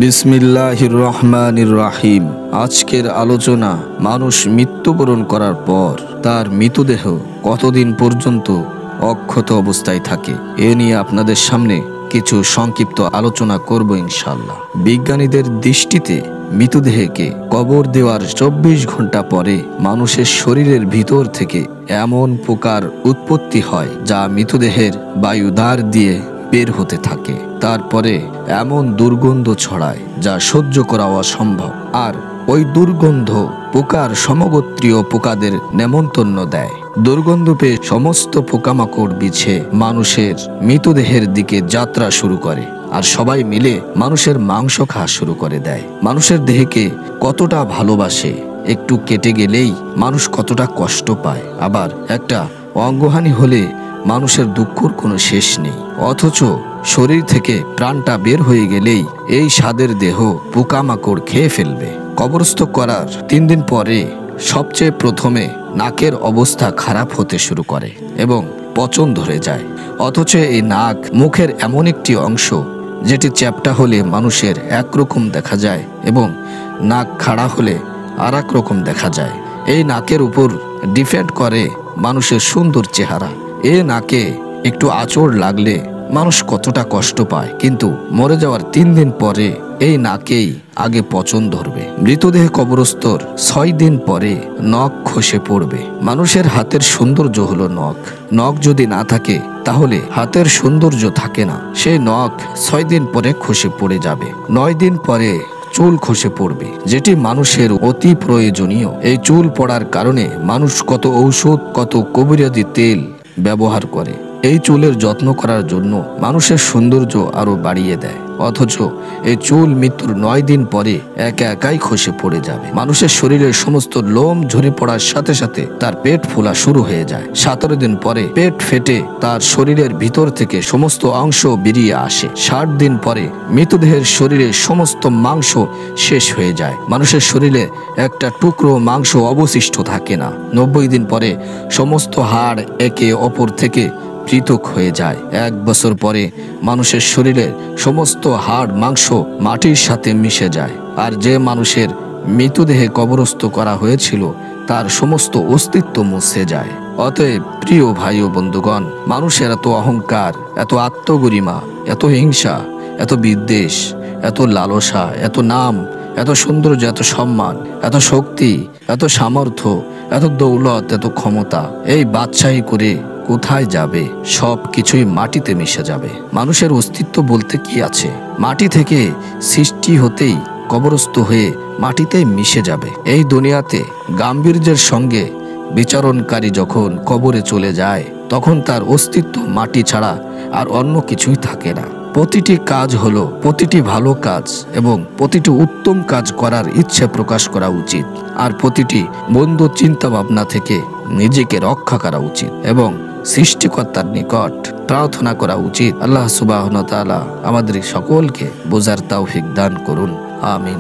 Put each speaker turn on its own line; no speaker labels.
বিসমিল্লাহির রহমানির রহিম। আজকের আলোচনা মানুষ মৃত্যুবরণ করার পর তার মৃতদেহ কতদিন পর্যন্ত অক্ষত অবস্থায় থাকে এ নিয়ে আপনাদের সামনে কিছু সংক্ষিপ্ত আলোচনা করব ইনশাআল্লাহ। বিজ্ঞানীদের দৃষ্টিতে মৃতদেহকে কবর দেওয়ার 24 ঘন্টা পরে মানুষের শরীরের ভিতর থেকে এমন পোকার উৎপত্তি হয় যা মৃতদেহের বায়ুদ্বার দিয়ে বের হতে থাকে। তারপরে এমন দুর্গন্ধ ছড়ায় যা সহ্য করা অসম্ভব, আর ওই দুর্গন্ধ পোকার সমগোত্রীয় পোকাদের নেমন্তন্ন দেয়। দুর্গন্ধ পেয়ে সমস্ত পোকামাকড় বিছে মানুষের মৃতদেহের দিকে যাত্রা শুরু করে, আর সবাই মিলে মানুষের মাংস খাওয়া শুরু করে দেয়। মানুষের দেহকে কতটা ভালোবাসে, একটু কেটে গেলেই মানুষ কতটা কষ্ট পায়। আবার একটা অঙ্গহানি হলে মানুষের দুঃখর কোনো শেষ নেই, অথচ শরীর থেকে প্রাণটা বের হয়ে গেলেই এই স্বাদের দেহ পোকামাকড় খেয়ে ফেলবে। কবরস্থ করার 3 দিন পরে সবচেয়ে প্রথমে নাকের অবস্থা খারাপ হতে শুরু করে এবং পচন ধরে যায়। অথচ এই নাক মুখের এমন একটি অংশ যেটি চ্যাপ্টা হলে মানুষের একরকম দেখা যায় এবং নাক খাড়া হলে আর এক রকম দেখা যায়। এই নাকের উপর ডিপেন্ড করে মানুষের সুন্দর চেহারা। এ নাকে একটু আঁচড় লাগলে মানুষ কতটা কষ্ট পায়, কিন্তু মরে যাওয়ার 3 দিন পরে এই নাকেই আগে পচন ধরবে। মৃতদেহ কবরস্থর 6 দিন পরে নখ খসে পড়বে। মানুষের হাতের সৌন্দর্য হলো নখ। নখ যদি না থাকে তাহলে হাতের সৌন্দর্য থাকে না। সেই নখ 6 দিন পরে খসে পড়ে যাবে। 9 দিন পরে চুল খসে পড়বে, যেটি মানুষের অতি প্রয়োজনীয়। এই চুল পড়ার কারণে মানুষ কত ঔষধ, কত কবিরাজি তেল ব্যবহার করে। এই চুলের যত্ন করার জন্য মানুষের সৌন্দর্য আরো বাড়িয়ে দেয়। অথচ এই চুল মৃত্যুর 9 দিন পরে একা একাই খসে পড়ে যাবে। মানুষের শরীরের সমস্ত লোম ঝরে পড়ার সাথে সাথে তার পেট ফোলা শুরু হয়ে যায়। 17 দিন পরে পেট ফেটে তার শরীরের ভিতর থেকে সমস্ত অংশ বেরিয়ে আসে। 60 দিন পরে মৃতদেহের শরীরের সমস্ত মাংস শেষ হয়ে যায়। মানুষের শরীরে একটা টুকরো মাংস অবশিষ্ট থাকে না। 90 দিন পরে সমস্ত হাড় একে অপর থেকে পৃথক হয়ে যায়। 1 বছর পরে মানুষের শরীরে সমস্ত হাড় মাংস মাটির সাথে মিশে যায়, আর যে মানুষের মৃতদেহে কবরস্থ করা হয়েছিল তার সমস্ত অস্তিত্ব মুছে যায়। অতএব প্রিয় ভাই ও বন্ধুগণ, মানুষের এত অহংকার, এত আত্মগরিমা, এত হিংসা, এত বিদ্বেষ, এত লালসা, এত নাম, এত সৌন্দর্য, এত সম্মান, এত শক্তি, এত সামর্থ্য, এত দৌলত, এত ক্ষমতা এই বাদশাহী করে কোথায় যাবে? সব কিছুই মাটিতে মিশে যাবে। মানুষের অস্তিত্ব বলতে কি আছে? মাটি থেকে সৃষ্টি হতেই কবরস্থ হয়ে মাটিতেই মিশে যাবে। এই দুনিয়াতে গাম্ভীর্যের সঙ্গে বিচরণকারী যখন কবরে চলে যায় তখন তার অস্তিত্ব মাটি ছাড়া আর অন্য কিছুই থাকে না। প্রতিটি কাজ হলো প্রতিটি ভালো কাজ এবং প্রতিটি উত্তম কাজ করার ইচ্ছে প্রকাশ করা উচিত, আর প্রতিটি মন্দ চিন্তা ভাবনা থেকে নিজেকে রক্ষা করা উচিত এবং সৃষ্টিকর্তার নিকট প্রার্থনা করা উচিত। আল্লাহ সুবহানাহু ওয়া তাআলা আমাদের সকলকে বোঝার তৌফিক দান করুন। আমিন।